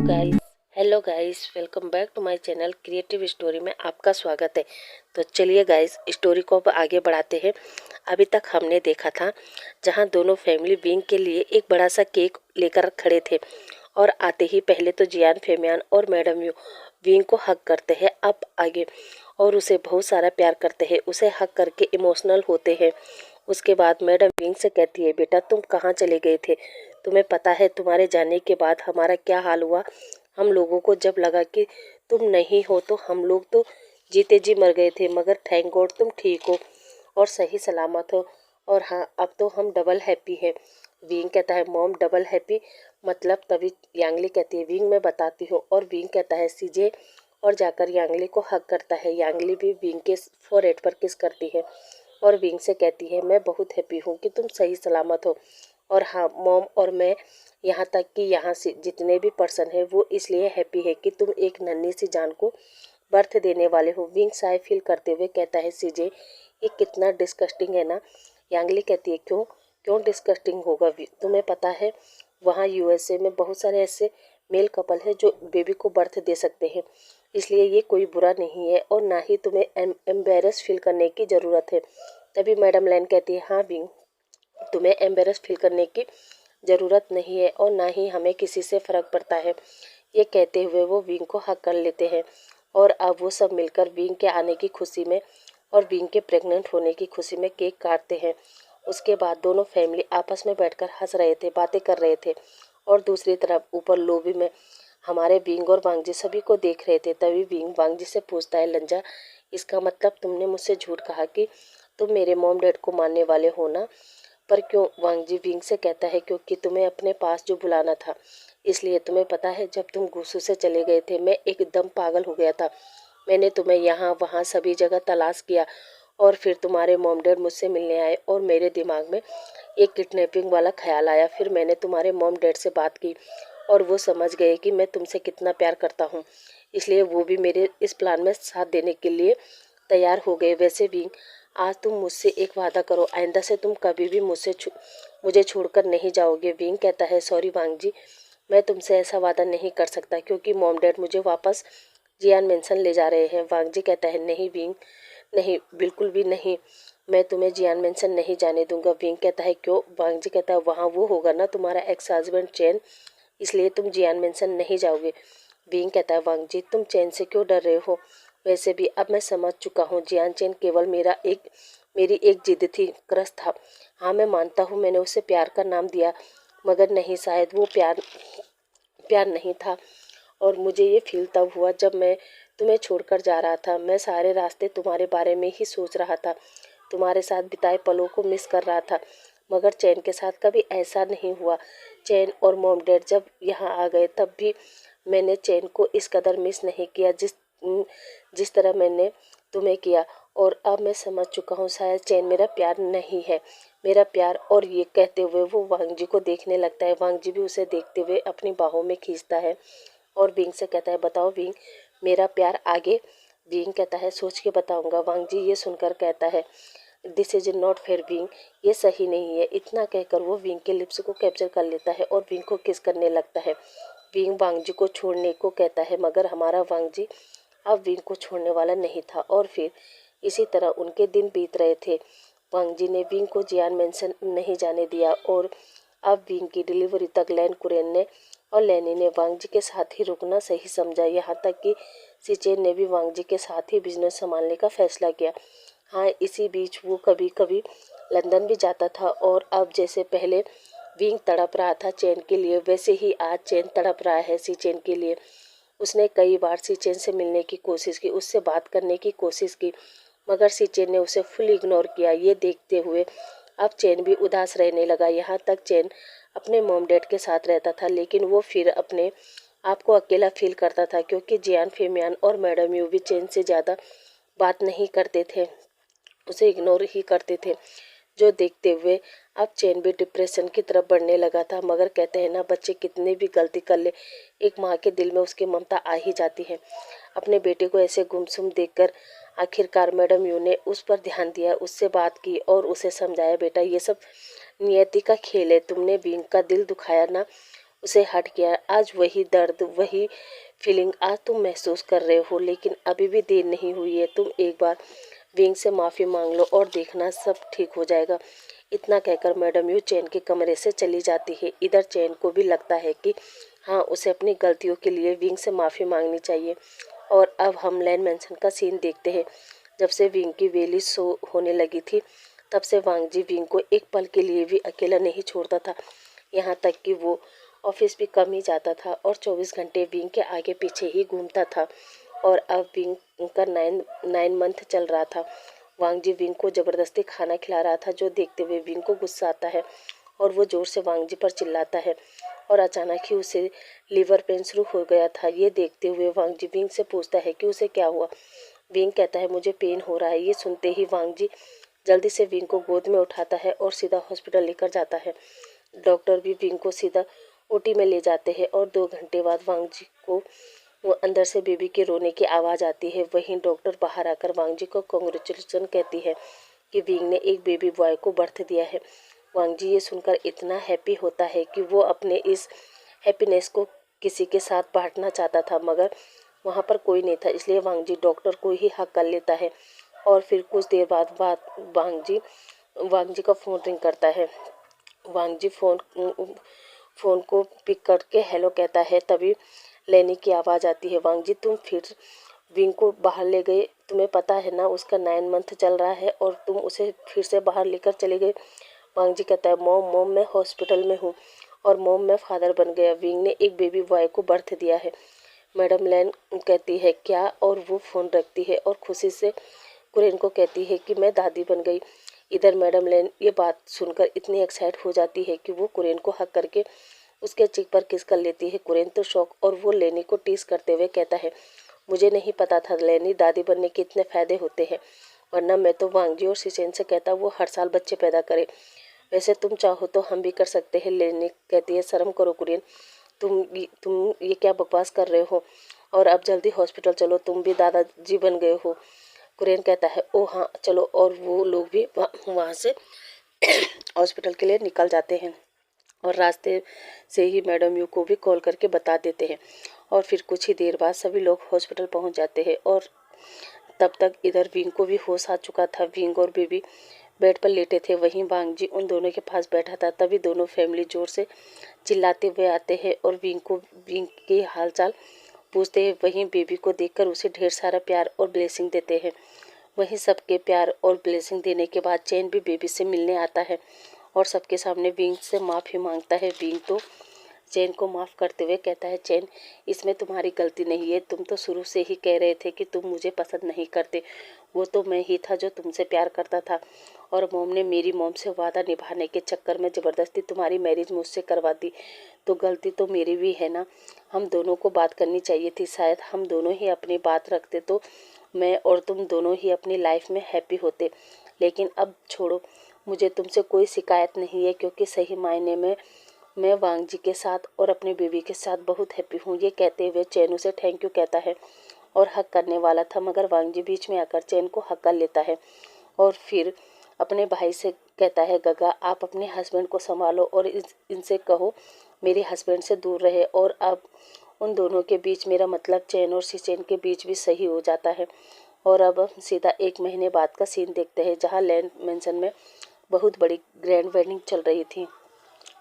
Guys hello guys, welcome back to my channel creative story में आपका स्वागत है। तो चलिए गाइस, स्टोरी को अब आगे बढ़ाते हैं। अभी तक हमने देखा था जहां दोनों फैमिली विंग के लिए एक बड़ा सा केक लेकर खड़े थे और आते ही पहले तो जियान, फेमियान और मैडम यू विंग को हक करते हैं। अब आगे और उसे बहुत सारा प्यार करते हैं, उसे हक करके इमोशनल होते हैं। उसके बाद मैडम विंग से कहती है, बेटा तुम कहाँ चले गए थे? तुम्हें पता है तुम्हारे जाने के बाद हमारा क्या हाल हुआ? हम लोगों को जब लगा कि तुम नहीं हो तो हम लोग तो जीते जी मर गए थे, मगर थैंक गॉड तुम ठीक हो और सही सलामत हो। और हाँ, अब तो हम डबल हैप्पी है। विंग कहता है, मॉम डबल हैप्पी मतलब? तभी यांगली कहती है, विंग मैं बताती हूँ। और विंग कहता है सीजे, और जाकर यांगली को हक करता है। यांगली भी विंग के फोरहेड पर किस करती है और विंग से कहती है, मैं बहुत हैप्पी हूँ कि तुम सही सलामत हो। और हाँ मॉम, और मैं यहाँ तक कि यहाँ से जितने भी पर्सन है वो इसलिए हैप्पी है कि तुम एक नन्ही सी जान को बर्थ देने वाले हो। विंग साय फील करते हुए कहता है, सीजे ये कितना डिस्कस्टिंग है ना। यांगली कहती है, क्यों क्यों डिस्कस्टिंग होगा? तुम्हें पता है वहाँ यूएसए में बहुत सारे ऐसे मेल कपल है जो बेबी को बर्थ दे सकते हैं, इसलिए ये कोई बुरा नहीं है और ना ही तुम्हें एम्बेरस फील करने की ज़रूरत है। तभी मैडम लैन कहती है, हाँ विंग, तुम्हें एम्बेरस फील करने की ज़रूरत नहीं है और ना ही हमें किसी से फ़र्क पड़ता है। ये कहते हुए वो विंग को हक कर लेते हैं और अब वो सब मिलकर विंग के आने की खुशी में और विंग के प्रेग्नेंट होने की खुशी में केक काटते हैं। उसके बाद दोनों फैमिली आपस में बैठकर हंस रहे थे, बातें कर रहे थे। और दूसरी तरफ ऊपर लोबी में हमारे विंग और वांगजी सभी को देख रहे थे। तभी विंग वांगजी से पूछता है, लंजा इसका मतलब तुमने मुझसे झूठ कहा कि तुम मेरे मॉम डैड को मानने वाले हो ना? पर क्यों? वांगजी विंग से कहता है, क्योंकि तुम्हें अपने पास जो बुलाना था इसलिए। तुम्हें पता है जब तुम गुस्सू से चले गए थे मैं एकदम पागल हो गया था। मैंने तुम्हें यहाँ वहाँ सभी जगह तलाश किया और फिर तुम्हारे मॉम डैड मुझसे मिलने आए और मेरे दिमाग में एक किडनैपिंग वाला ख्याल आया। फिर मैंने तुम्हारे मॉम डैड से बात की और वो समझ गए कि मैं तुमसे कितना प्यार करता हूँ, इसलिए वो भी मेरे इस प्लान में साथ देने के लिए तैयार हो गए। वैसे भी आज तुम मुझसे एक वादा करो, आइंदा से तुम कभी भी मुझे छोड़कर नहीं जाओगे। विंग कहता है, सॉरी वांगजी, मैं तुमसे ऐसा वादा नहीं कर सकता क्योंकि मॉम डैड मुझे वापस जियान मेंशन ले जा रहे हैं। वांगजी कहता है, नहीं विंग, नहीं, बिल्कुल भी नहीं, मैं तुम्हें जियान मेंशन नहीं जाने दूंगा। विंग कहता है, क्यों? वांगजी कहता है, वहाँ वो होगा ना तुम्हारा एक्स हस्बैंड चैन, इसलिए तुम जियान मेंशन नहीं जाओगे। विंग कहता है, वांगजी तुम चैन से क्यों डर रहे हो? वैसे भी अब मैं समझ चुका हूँ, जियान चैन केवल मेरी एक जिद थी, क्रश था। हाँ मैं मानता हूँ मैंने उसे प्यार का नाम दिया, मगर नहीं, शायद वो प्यार प्यार नहीं था। और मुझे ये फील तब हुआ जब मैं तुम्हें छोड़कर जा रहा था। मैं सारे रास्ते तुम्हारे बारे में ही सोच रहा था, तुम्हारे साथ बिताए पलों को मिस कर रहा था, मगर चैन के साथ कभी ऐसा नहीं हुआ। चैन और मॉम डैड जब यहाँ आ गए तब भी मैंने चैन को इस कदर मिस नहीं किया जिस तरह मैंने तुम्हें किया। और अब मैं समझ चुका हूँ, शायद चैन मेरा प्यार नहीं है, मेरा प्यार। और ये कहते हुए वो वांगजी को देखने लगता है। वांगजी भी उसे देखते हुए अपनी बाहों में खींचता है और विंग से कहता है, बताओ विंग, मेरा प्यार आगे? विंग कहता है, सोच के बताऊंगा। वांगजी ये सुनकर कहता है, this is not fair wing, ये सही नहीं है। इतना कहकर वो विंग के लिप्स को कैप्चर कर लेता है और विंग को किस करने लगता है। विंग वांगजी को छोड़ने को कहता है, मगर हमारा वांगजी अब विंग को छोड़ने वाला नहीं था। और फिर इसी तरह उनके दिन बीत रहे थे। वांगजी ने विंग को जियान मेंशन नहीं जाने दिया और अब विंग की डिलीवरी तक लैन कुरेन ने और लैनी ने वांगजी के साथ ही रुकना सही समझा। यहाँ तक कि सिचेन ने भी वांगजी के साथ ही बिजनेस संभालने का फैसला किया। हाँ, इसी बीच वो कभी कभी लंदन भी जाता था और अब जैसे पहले विंग तड़प रहा था चैन के लिए, वैसे ही आज चैन तड़प रहा है सिचेन के लिए। उसने कई बार सिचेन से मिलने की कोशिश की, उससे बात करने की कोशिश की, मगर सिचेन ने उसे फुल इग्नोर किया। ये देखते हुए अब चैन भी उदास रहने लगा। यहाँ तक चैन अपने मॉम डैड के साथ रहता था, लेकिन वो फिर अपने आप को अकेला फील करता था क्योंकि जियान, फेमियान और मैडम यू भी चैन से ज़्यादा बात नहीं करते थे, उसे इग्नोर ही करते थे। जो देखते हुए अब चैन भी डिप्रेशन की तरफ बढ़ने लगा था। मगर कहते हैं ना, बच्चे कितनी भी गलती कर ले, एक माँ के दिल में उसकी ममता आ ही जाती है। अपने बेटे को ऐसे गुमसुम देखकर आखिरकार मैडम यू ने उस पर ध्यान दिया, उससे बात की और उसे समझाया, बेटा ये सब नियति का खेल है। तुमने विंग का दिल दुखाया ना, उसे हट गया। आज वही दर्द, वही फीलिंग आज तुम महसूस कर रहे हो, लेकिन अभी भी देर नहीं हुई है। तुम एक बार विंग से माफ़ी मांग लो और देखना सब ठीक हो जाएगा। इतना कहकर मैडम यू चैन के कमरे से चली जाती है। इधर चैन को भी लगता है कि हाँ, उसे अपनी गलतियों के लिए विंग से माफ़ी मांगनी चाहिए। और अब हम लैन मैंसन का सीन देखते हैं। जब से विंग की वेली शो होने लगी थी, तब से वांगजी विंग को एक पल के लिए भी अकेला नहीं छोड़ता था। यहाँ तक कि वो ऑफिस भी कम ही जाता था और 24 घंटे विंग के आगे पीछे ही घूमता था। और अब विंग का नाइन मंथ चल रहा था। वांगजी विंग को जबरदस्ती खाना खिला रहा था, जो देखते हुए विंग को गुस्सा आता है और वो जोर से वांगजी पर चिल्लाता है। और अचानक ही उसे लीवर पेन शुरू हो गया था। ये देखते हुए वांगजी विंग से पूछता है कि उसे क्या हुआ। विंग कहता है मुझे पेन हो रहा है। ये सुनते ही वांगजी जल्दी से विंग को गोद में उठाता है और सीधा हॉस्पिटल लेकर जाता है। डॉक्टर भी विंग को सीधा ओटी में ले जाते हैं और 2 घंटे बाद वांगजी को वो अंदर से बेबी के रोने की आवाज़ आती है। वहीं डॉक्टर बाहर आकर वांगजी को कांग्रेचुलेशन कहती है कि विंग ने एक बेबी बॉय को बर्थ दिया है। वांगजी ये सुनकर इतना हैप्पी होता है कि वो अपने इस हैप्पीनेस को किसी के साथ बांटना चाहता था, मगर वहाँ पर कोई नहीं था, इसलिए वांगजी डॉक्टर को ही हक कर लेता है। और फिर कुछ देर बाद वांगजी का फ़ोन रिंग करता है। वांगजी फ़ोन को पिक करके हेलो कहता है। तभी लेनी की आवाज़ आती है। वांगजी तुम फिर विंग को बाहर ले गए, तुम्हें पता है ना उसका 9 मंथ चल रहा है और तुम उसे फिर से बाहर लेकर चले गए। वांगजी कहता है मॉम मैं हॉस्पिटल में हूँ और मॉम मैं फादर बन गया। विंग ने एक बेबी बॉय को बर्थ दिया है। मैडम लैन कहती है क्या, और वो फ़ोन रखती है और खुशी से कुरेन को कहती है कि मैं दादी बन गई। इधर मैडम लैन ये बात सुनकर इतनी एक्साइट हो जाती है कि वो कुरेन को हक करके उसके चिक पर किस कर लेती है। कुरेन तो शौक और वो लेनी को टीस करते हुए कहता है मुझे नहीं पता था लेनी, दादी बनने के इतने फ़ायदे होते हैं, वरना मैं तो वांगजी और सिचेन से कहता वो हर साल बच्चे पैदा करे। वैसे तुम चाहो तो हम भी कर सकते हैं। लेनी कहती है शर्म करो कुरेन, तुम ये क्या बकवास कर रहे हो, और अब जल्दी हॉस्पिटल चलो, तुम भी दादाजी बन गए हो। कुरेन कहता है ओ हाँ चलो, और वो लोग भी वहाँ से हॉस्पिटल के लिए निकल जाते हैं और रास्ते से ही मैडम यू को भी कॉल करके बता देते हैं। और फिर कुछ ही देर बाद सभी लोग हॉस्पिटल पहुंच जाते हैं और तब तक इधर विंग को भी होश आ चुका था। विंग और बेबी बेड पर लेटे थे, वहीं वांगजी उन दोनों के पास बैठा था। तभी दोनों फैमिली जोर से चिल्लाते हुए आते हैं और विंग के हालचाल पूछते हैं। वहीं बेबी को देखकर उसे ढेर सारा प्यार और ब्लेसिंग देते हैं। वहीं सबके प्यार और ब्लेसिंग देने के बाद चैन भी बेबी से मिलने आता है और सबके सामने विंग से माफ़ी मांगता है। विंग तो चैन को माफ़ करते हुए कहता है चैन, इसमें तुम्हारी गलती नहीं है, तुम तो शुरू से ही कह रहे थे कि तुम मुझे पसंद नहीं करते। वो तो मैं ही था जो तुमसे प्यार करता था, और मॉम ने मेरी मॉम से वादा निभाने के चक्कर में ज़बरदस्ती तुम्हारी मैरिज मुझसे करवा दी, तो गलती तो मेरी भी है ना। हम दोनों को बात करनी चाहिए थी, शायद हम दोनों ही अपनी बात रखते तो मैं और तुम दोनों ही अपनी लाइफ में हैप्पी होते। लेकिन अब छोड़ो, मुझे तुमसे कोई शिकायत नहीं है, क्योंकि सही मायने में मैं वांगजी के साथ और अपने बेबी के साथ बहुत हैप्पी हूँ। ये कहते हुए चैन उसे थैंक यू कहता है और हक करने वाला था, मगर वांगजी बीच में आकर चैन को हक कर लेता है और फिर अपने भाई से कहता है गगा आप अपने हस्बैंड को संभालो और इनसे कहो मेरे हस्बैंड से दूर रहे। और अब उन दोनों के बीच, मेरा मतलब चैन और सिचेन के बीच भी सही हो जाता है। और अब सीधा 1 महीने बाद का सीन देखते हैं, जहाँ लैंड मेंशन में बहुत बड़ी ग्रैंड वेडिंग चल रही थी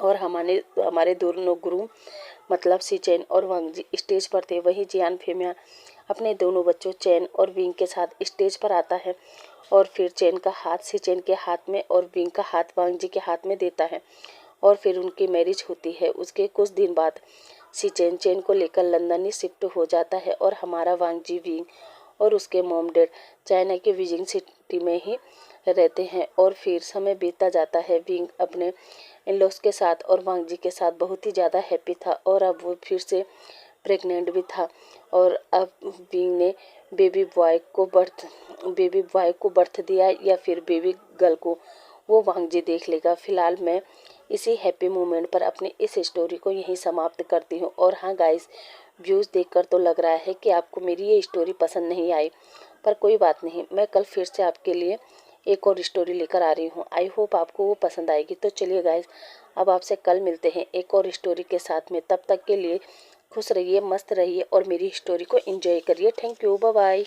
और हमारे दोनों गुरु मतलब सिचेन और वांगजी स्टेज पर थे। वहीं जियान फेमिया अपने दोनों बच्चों चैन और विंग के साथ स्टेज पर आता है और फिर चैन का हाथ सिचेन के हाथ में और विंग का हाथ वांगजी के हाथ में देता है और फिर उनकी मैरिज होती है। उसके कुछ दिन बाद सिचेन चैन को लेकर लंदन ही शिफ्ट हो जाता है और हमारा वांगजी विंग और उसके मॉम डैड चाइना के बीजिंग सिटी में ही रहते हैं। और फिर समय बीतता जाता है। विंग अपने इन लॉस के साथ और वांगजी के साथ बहुत ही ज़्यादा हैप्पी था और अब वो फिर से प्रेग्नेंट भी था। और अब विंग ने बेबी बॉय को बर्थ दिया या फिर बेबी गर्ल को, वो वांगजी देख लेगा। फिलहाल मैं इसी हैप्पी मोमेंट पर अपनी इस स्टोरी को यहीं समाप्त करती हूँ। और हाँ गाइस, व्यूज़ देखकर तो लग रहा है कि आपको मेरी ये स्टोरी पसंद नहीं आई, पर कोई बात नहीं, मैं कल फिर से आपके लिए एक और स्टोरी लेकर आ रही हूँ। आई होप आपको वो पसंद आएगी। तो चलिए गाइस, अब आपसे कल मिलते हैं एक और स्टोरी के साथ में। तब तक के लिए खुश रहिए, मस्त रहिए और मेरी स्टोरी को एंजॉय करिए। Thank you, bye bye.